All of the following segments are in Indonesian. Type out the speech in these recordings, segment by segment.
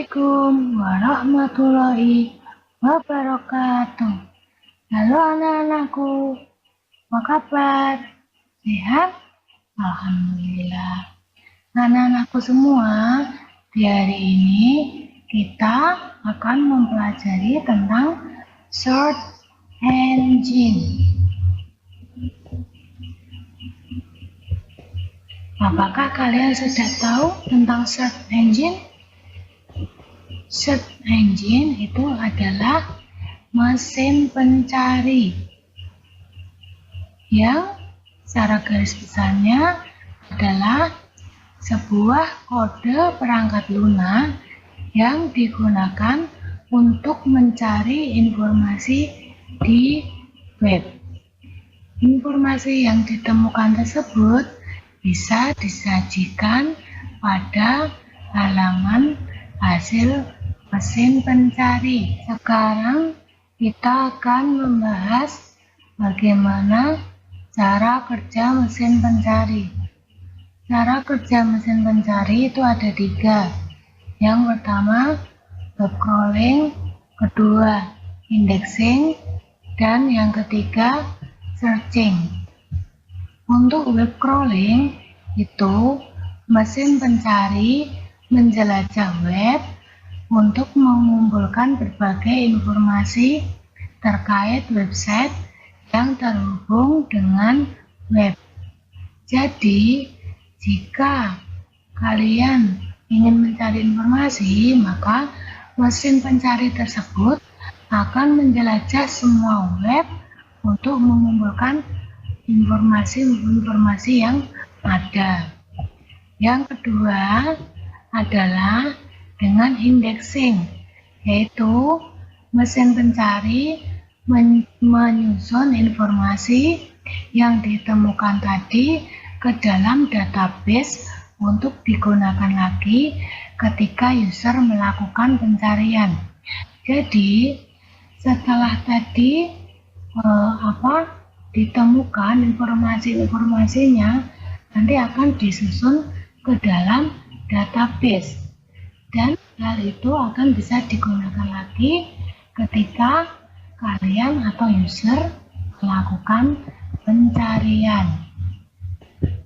Assalamualaikum warahmatullahi wabarakatuh. Halo anak-anakku, apa kabar? Sehat? Alhamdulillah. Anak-anakku semua, di hari ini kita akan mempelajari tentang search engine. Apakah kalian sudah tahu tentang search engine? Search engine itu adalah mesin pencari yang secara garis besarnya adalah sebuah kode perangkat lunak yang digunakan untuk mencari informasi di web. Informasi yang ditemukan tersebut bisa disajikan pada halaman hasil mesin pencari. Sekarang kita akan membahas bagaimana cara kerja mesin pencari. Cara kerja mesin pencari itu ada 3. Yang pertama, web crawling, kedua, indexing, dan yang ketiga, searching. Untuk web crawling itu mesin pencari menjelajah web untuk mengumpulkan berbagai informasi terkait website yang terhubung dengan web. Jadi, jika kalian ingin mencari informasi, maka mesin pencari tersebut akan menjelajah semua web untuk mengumpulkan informasi-informasi yang ada. Yang kedua adalah dengan indexing, yaitu mesin pencari menyusun informasi yang ditemukan tadi ke dalam database untuk digunakan lagi ketika user melakukan pencarian. Jadi setelah tadi ditemukan informasinya, nanti akan disusun ke dalam database. Dan hal itu akan bisa digunakan lagi ketika kalian atau user melakukan pencarian.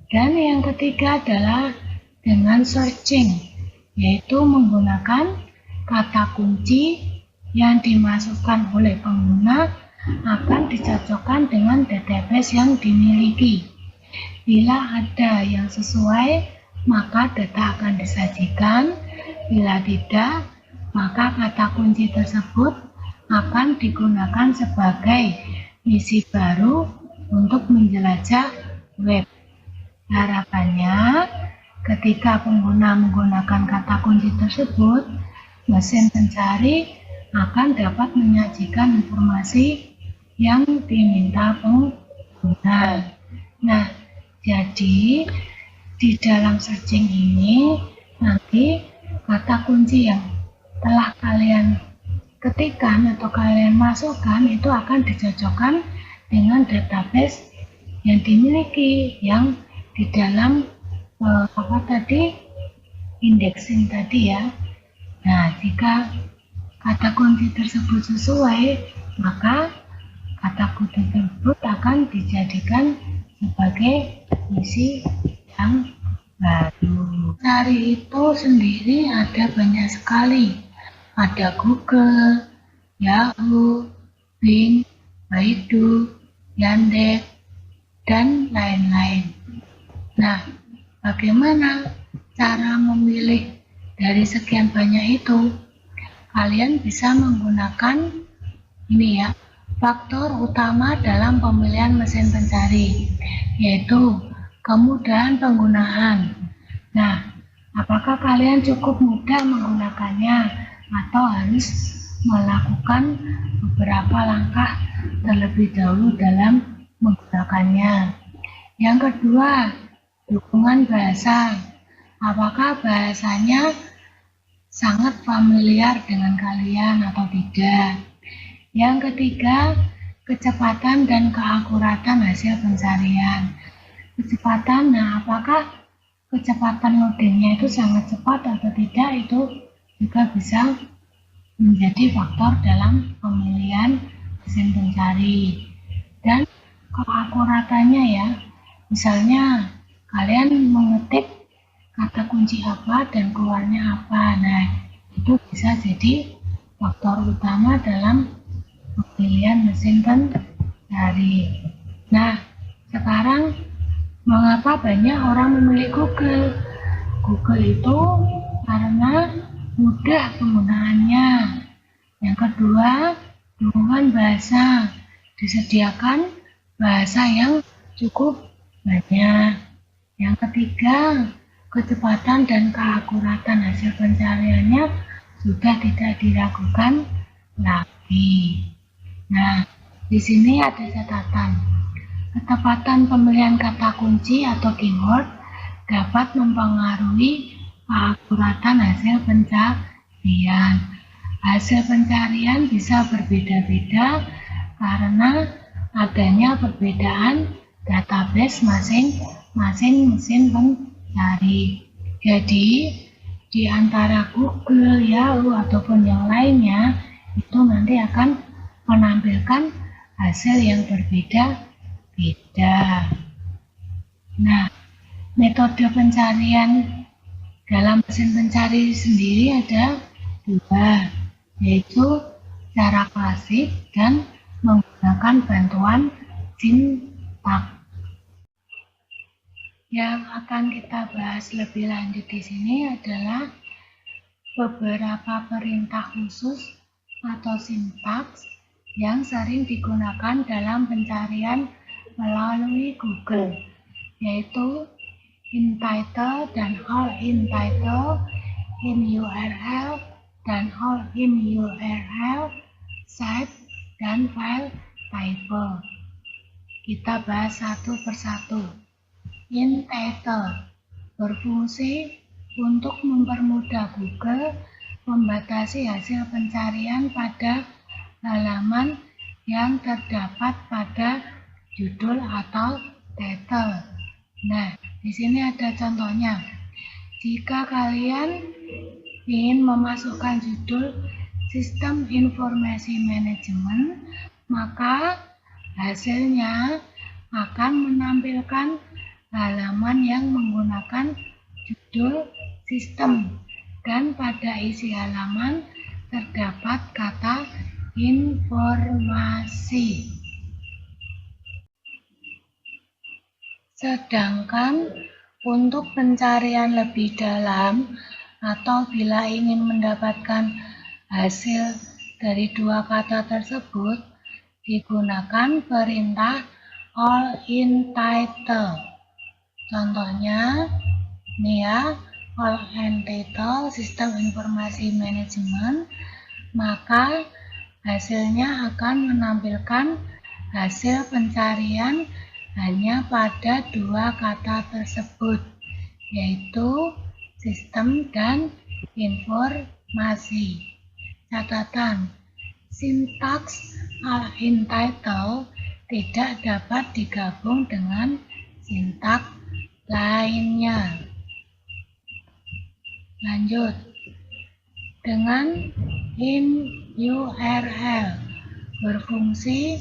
Dan yang ketiga adalah dengan searching, yaitu menggunakan kata kunci yang dimasukkan oleh pengguna akan dicocokkan dengan database yang dimiliki. Bila ada yang sesuai, maka data akan disajikan. Bila tidak, maka kata kunci tersebut akan digunakan sebagai misi baru untuk menjelajah web. Harapannya, ketika pengguna menggunakan kata kunci tersebut, mesin pencari akan dapat menyajikan informasi yang diminta pengguna. Nah, jadi di dalam searching ini nanti kata kunci yang telah kalian ketikkan atau kalian masukkan itu akan dicocokkan dengan database yang dimiliki yang di dalam indexing tadi ya. Nah, jika kata kunci tersebut sesuai, maka kata kunci tersebut akan dijadikan sebagai misi yang baru. Cari itu sendiri ada banyak sekali. Ada Google, Yahoo, Bing, Baidu, Yandex, dan lain-lain. Nah, bagaimana cara memilih dari sekian banyak itu? Kalian bisa menggunakan faktor utama dalam pemilihan mesin pencari, yaitu kemudahan penggunaan. Nah, apakah kalian cukup mudah menggunakannya atau harus melakukan beberapa langkah terlebih dahulu dalam menggunakannya? Yang kedua, dukungan bahasa. Apakah bahasanya sangat familiar dengan kalian atau tidak? Yang ketiga, kecepatan dan keakuratan hasil pencarian. Kecepatan, apakah kecepatan loadingnya itu sangat cepat atau tidak, itu juga bisa menjadi faktor dalam pemilihan mesin pencari. Dan keakuratannya ya, misalnya kalian mengetik kata kunci apa dan keluarnya apa, nah itu bisa jadi faktor utama dalam pemilihan mesin pencari. Nah, sekarang mengapa banyak orang memilih Google? Google itu karena mudah penggunaannya. Yang kedua, dukungan bahasa. Disediakan bahasa yang cukup banyak. Yang ketiga, kecepatan dan keakuratan hasil pencariannya sudah tidak diragukan lagi. Nah, di sini ada catatan. Ketepatan pemilihan kata kunci atau keyword dapat mempengaruhi keakuratan hasil pencarian. Hasil pencarian bisa berbeda-beda karena adanya perbedaan database masing-masing mesin pencari. Jadi, di antara Google, Yahoo, ataupun yang lainnya, itu nanti akan menampilkan hasil yang berbeda-beda. Nah, metode pencarian dalam mesin pencari sendiri ada dua, yaitu cara klasik dan menggunakan bantuan sintak. Yang akan kita bahas lebih lanjut di sini adalah beberapa perintah khusus atau sintaks yang sering digunakan dalam pencarian melalui Google, yaitu in title dan all in title, in URL dan all in URL, site dan file type. Kita bahas satu persatu. In title berfungsi untuk mempermudah Google membatasi hasil pencarian pada halaman yang terdapat pada judul atau title. Nah, di sini ada contohnya. Jika kalian ingin memasukkan judul Sistem Informasi Manajemen, maka hasilnya akan menampilkan halaman yang menggunakan judul sistem dan pada isi halaman terdapat kata informasi. Sedangkan untuk pencarian lebih dalam atau bila ingin mendapatkan hasil dari dua kata tersebut, digunakan perintah all in title. Contohnya, ini ya, all in title sistem informasi manajemen, maka hasilnya akan menampilkan hasil pencarian hanya pada dua kata tersebut, yaitu sistem dan informasi. Catatan, sintaks all in title tidak dapat digabung dengan sintaks lainnya. Lanjut, dengan in URL berfungsi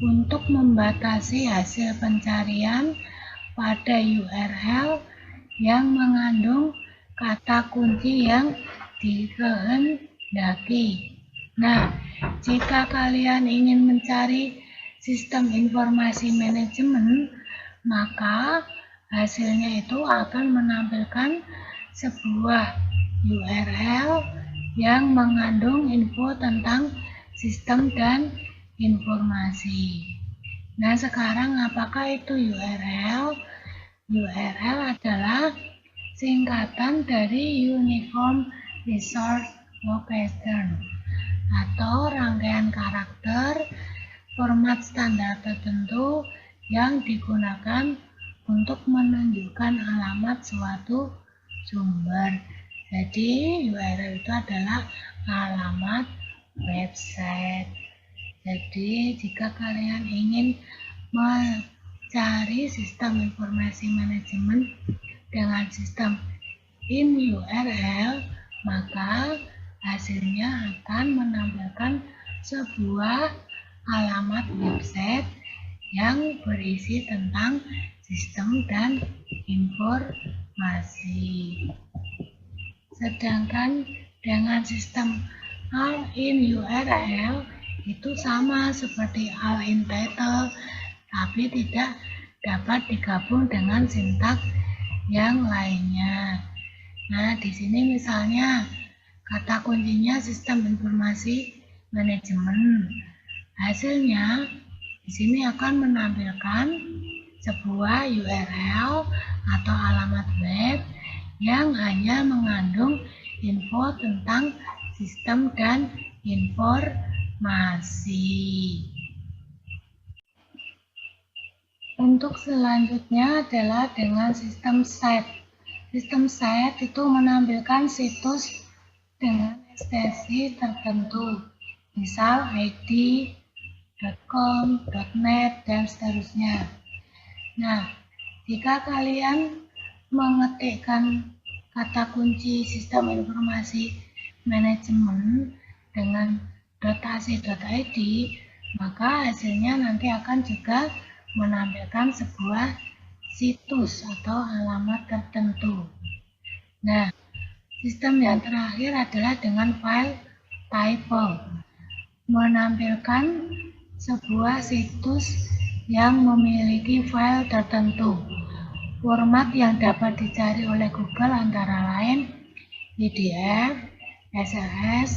untuk membatasi hasil pencarian pada URL yang mengandung kata kunci yang dikehendaki. Nah, jika kalian ingin mencari sistem informasi manajemen, maka hasilnya itu akan menampilkan sebuah URL yang mengandung info tentang sistem dan informasi. Nah, sekarang apakah itu URL? URL adalah singkatan dari Uniform Resource Location atau rangkaian karakter format standar tertentu yang digunakan untuk menunjukkan alamat suatu sumber. Jadi URL itu adalah alamat website. Jadi jika kalian ingin mencari sistem informasi manajemen dengan sistem in URL, maka hasilnya akan menampilkan sebuah alamat website yang berisi tentang sistem dan informasi. Sedangkan dengan sistem all-in URL itu sama seperti all-in title, tapi tidak dapat digabung dengan sintaks yang lainnya. Nah, di sini misalnya kata kuncinya sistem informasi manajemen. Hasilnya di sini akan menampilkan sebuah URL atau alamat web yang hanya mengandung info tentang sistem dan informasi. Untuk selanjutnya adalah dengan sistem site. Sistem site itu menampilkan situs dengan ekstensi tertentu, misal id, .com, .net, dan seterusnya. Nah, jika kalian mengetikkan kata kunci sistem informasi manajemen dengan .ac.id, maka hasilnya nanti akan juga menampilkan sebuah situs atau alamat tertentu. Nah, sistem yang terakhir adalah dengan file type, menampilkan sebuah situs yang memiliki file tertentu. Format yang dapat dicari oleh Google antara lain PDF, XLS,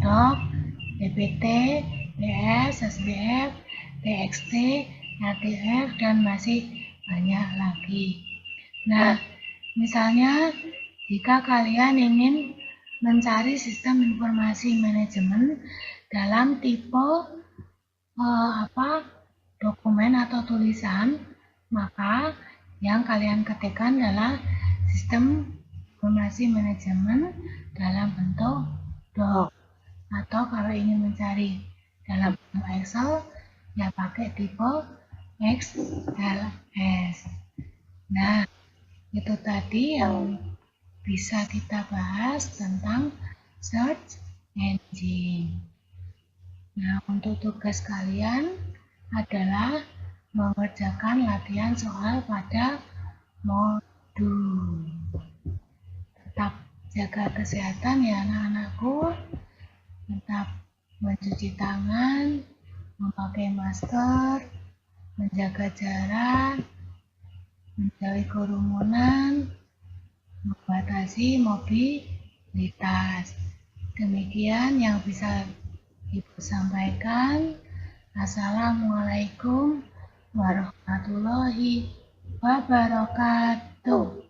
Doc, PPT, PS, SPF, TXT, RTF, dan masih banyak lagi. Nah, misalnya jika kalian ingin mencari sistem informasi manajemen dalam tipe dokumen atau tulisan, maka yang kalian ketikkan adalah sistem informasi manajemen dalam bentuk doc, atau kalau ingin mencari dalam bentuk Excel ya pakai tipe XLS. Nah, itu tadi yang bisa kita bahas tentang search engine. Nah, untuk tugas kalian adalah mengerjakan latihan soal pada modul. Tetap jaga kesehatan ya anak-anakku, tetap mencuci tangan, memakai masker, menjaga jarak, menjauhi kerumunan, membatasi mobilitas. Demikian yang bisa Ibu sampaikan. Assalamualaikum warahmatullahi wabarakatuh.